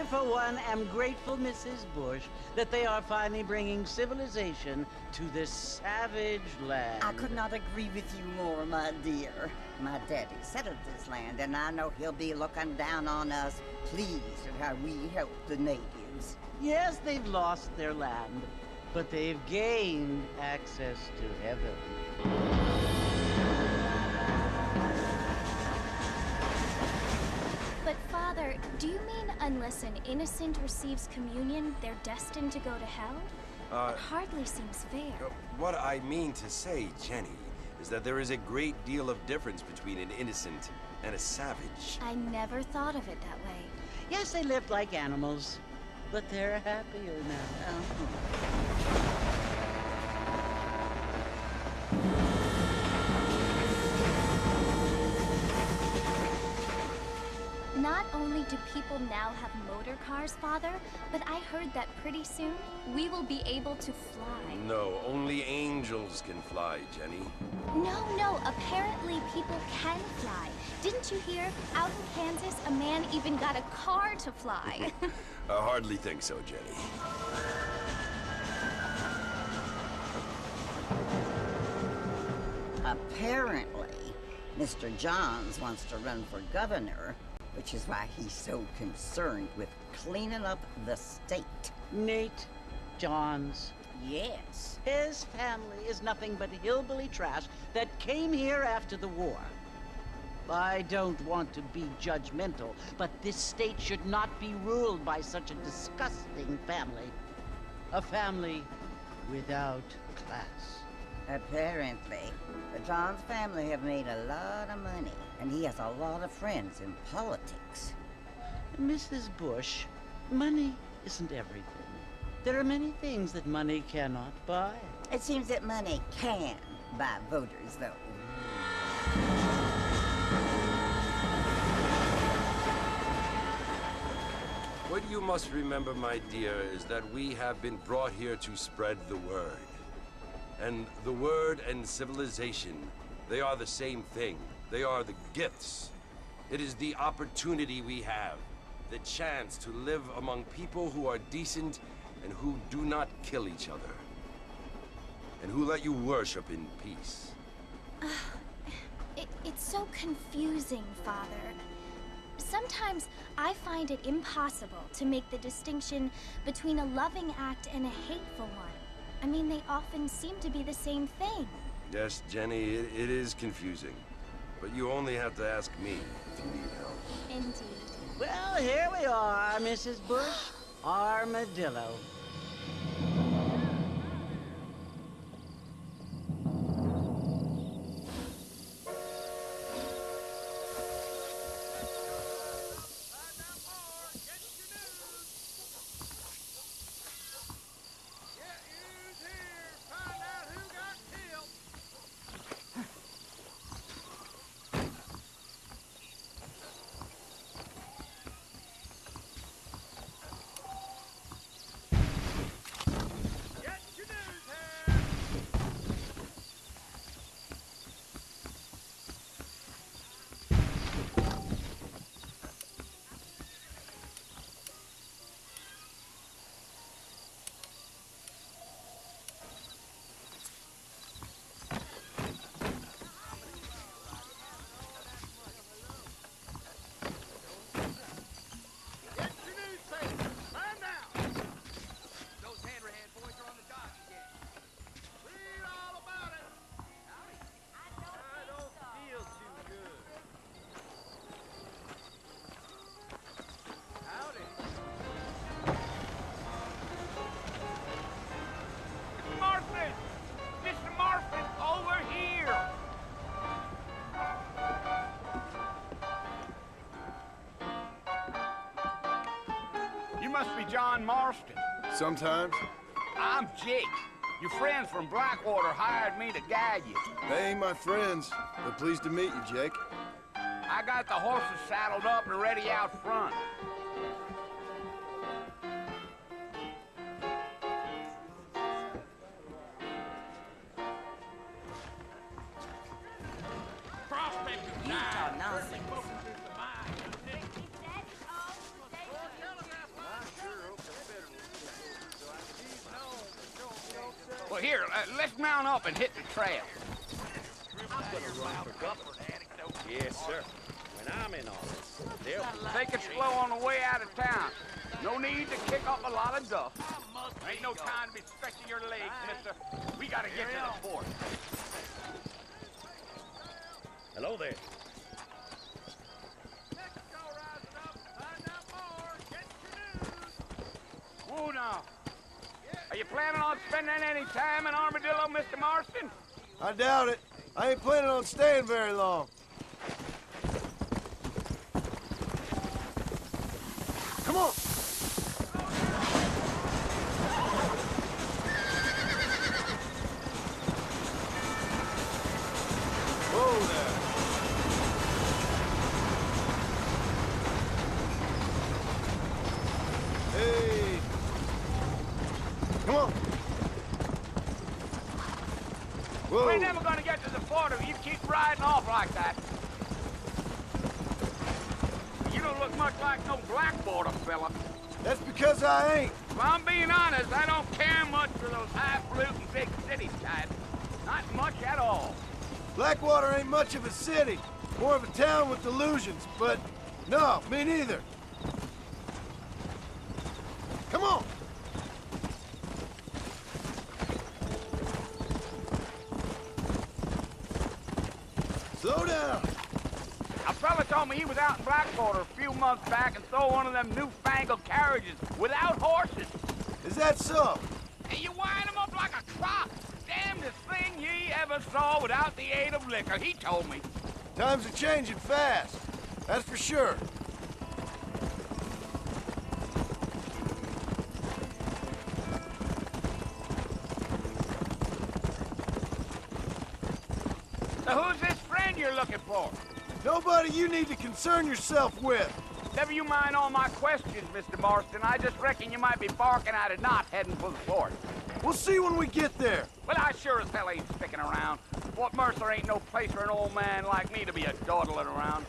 For one, am grateful, Mrs. Bush, that they are finally bringing civilization to this savage land. I could not agree with you more, my dear. My daddy settled this land, and I know he'll be looking down on us, pleased at how we help the natives. Yes, they've lost their land, but they've gained access to heaven. But Father, do you mean unless an innocent receives communion, they're destined to go to hell? It hardly seems fair. What I mean to say, Jenny, is that there is a great deal of difference between an innocent and a savage. I never thought of it that way. Yes, they lived like animals, but they're happier now. Not only do people now have motor cars, Father, but I heard that pretty soon we will be able to fly. No, only angels can fly, Jenny. No, apparently people can fly. Didn't you hear? Out in Kansas, a man even got a car to fly. I hardly think so, Jenny. Apparently, Mr. Johns wants to run for governor, which is why he's so concerned with cleaning up the state. Nate Johns. Yes. His family is nothing but hillbilly trash that came here after the war. I don't want to be judgmental, but this state should not be ruled by such a disgusting family. A family without class. Apparently, the Johns family have made a lot of money, and he has a lot of friends in politics. Mrs. Bush, money isn't everything. There are many things that money cannot buy. It seems that money can buy voters, though. What you must remember, my dear, is that we have been brought here to spread the word. And the word and civilization, they are the same thing. They are the gifts. It is the opportunity we have, the chance to live among people who are decent and who do not kill each other, and who let you worship in peace. It's so confusing, Father. Sometimes I find it impossible to make the distinction between a loving act and a hateful one. I mean, they often seem to be the same thing. Yes, Jenny, it is confusing. But you only have to ask me if you need help. Indeed. Well, here we are, Mrs. Bush. Armadillo. must be John Marston. Sometimes. I'm Jake. Your friends from Blackwater hired me to guide you. They ain't my friends, but pleased to meet you, Jake. I got the horses saddled up and ready out front. Utah nonsense. Well, here, let's mount up and hit the trail. Yes, sir. When I'm in office, they'll Take it slow on the way out of town. No need to kick up a lot of dust. Ain't no time to be stretching your legs, mister. We gotta get to the fort. Hello there. Whoa, now. Are you planning on spending any time in Armadillo, Mr. Marston? I doubt it. I ain't planning on staying very long. Come on! Whoa there! Hey! Come on! Whoa! We're never gonna get to the fort if you keep riding off like that. You don't look much like no Blackwater fella. That's because I ain't. If I'm being honest, I don't care much for those highfalutin big city types. Not much at all. Blackwater ain't much of a city. More of a town with delusions, but no, me neither. Come on! Slow down! A fella told me he was out in Blackwater a few months back and saw one of them newfangled carriages without horses. Is that so? And you wind them up like a clock. Damnedest thing ye ever saw without the aid of liquor, he told me. Times are changing fast. That's for sure. So who's this friend you're looking for? Nobody you need to concern yourself with. Never you mind all my questions, Mr. Marston. I just reckon you might be barking at a knot heading for the fort. We'll see when we get there. Well, I sure as hell ain't sticking around. Fort Mercer ain't no place for an old man like me to be a dawdling around.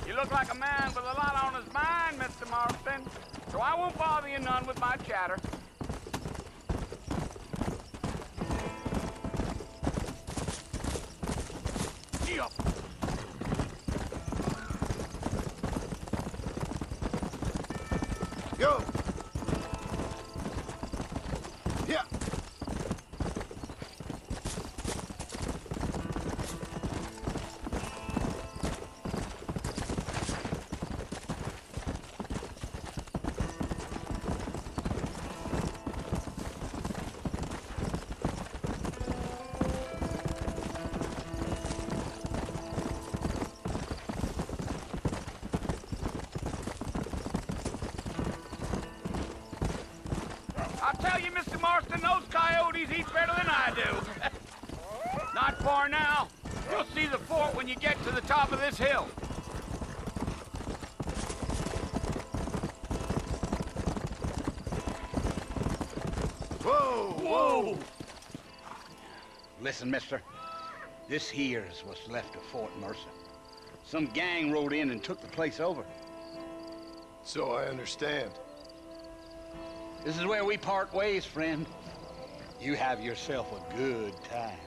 You look like a man with a lot on his mind, Mr. Marston. So I won't bother you none with my chatter. Yup. Go! Yeah! I'll tell you, Mr. Marston, those coyotes eat better than I do. Not far now. You'll see the fort when you get to the top of this hill. Whoa! Whoa! Listen, mister. This here is what's left of Fort Mercer. Some gang rode in and took the place over. So I understand. This is where we part ways, friend. You have yourself a good time.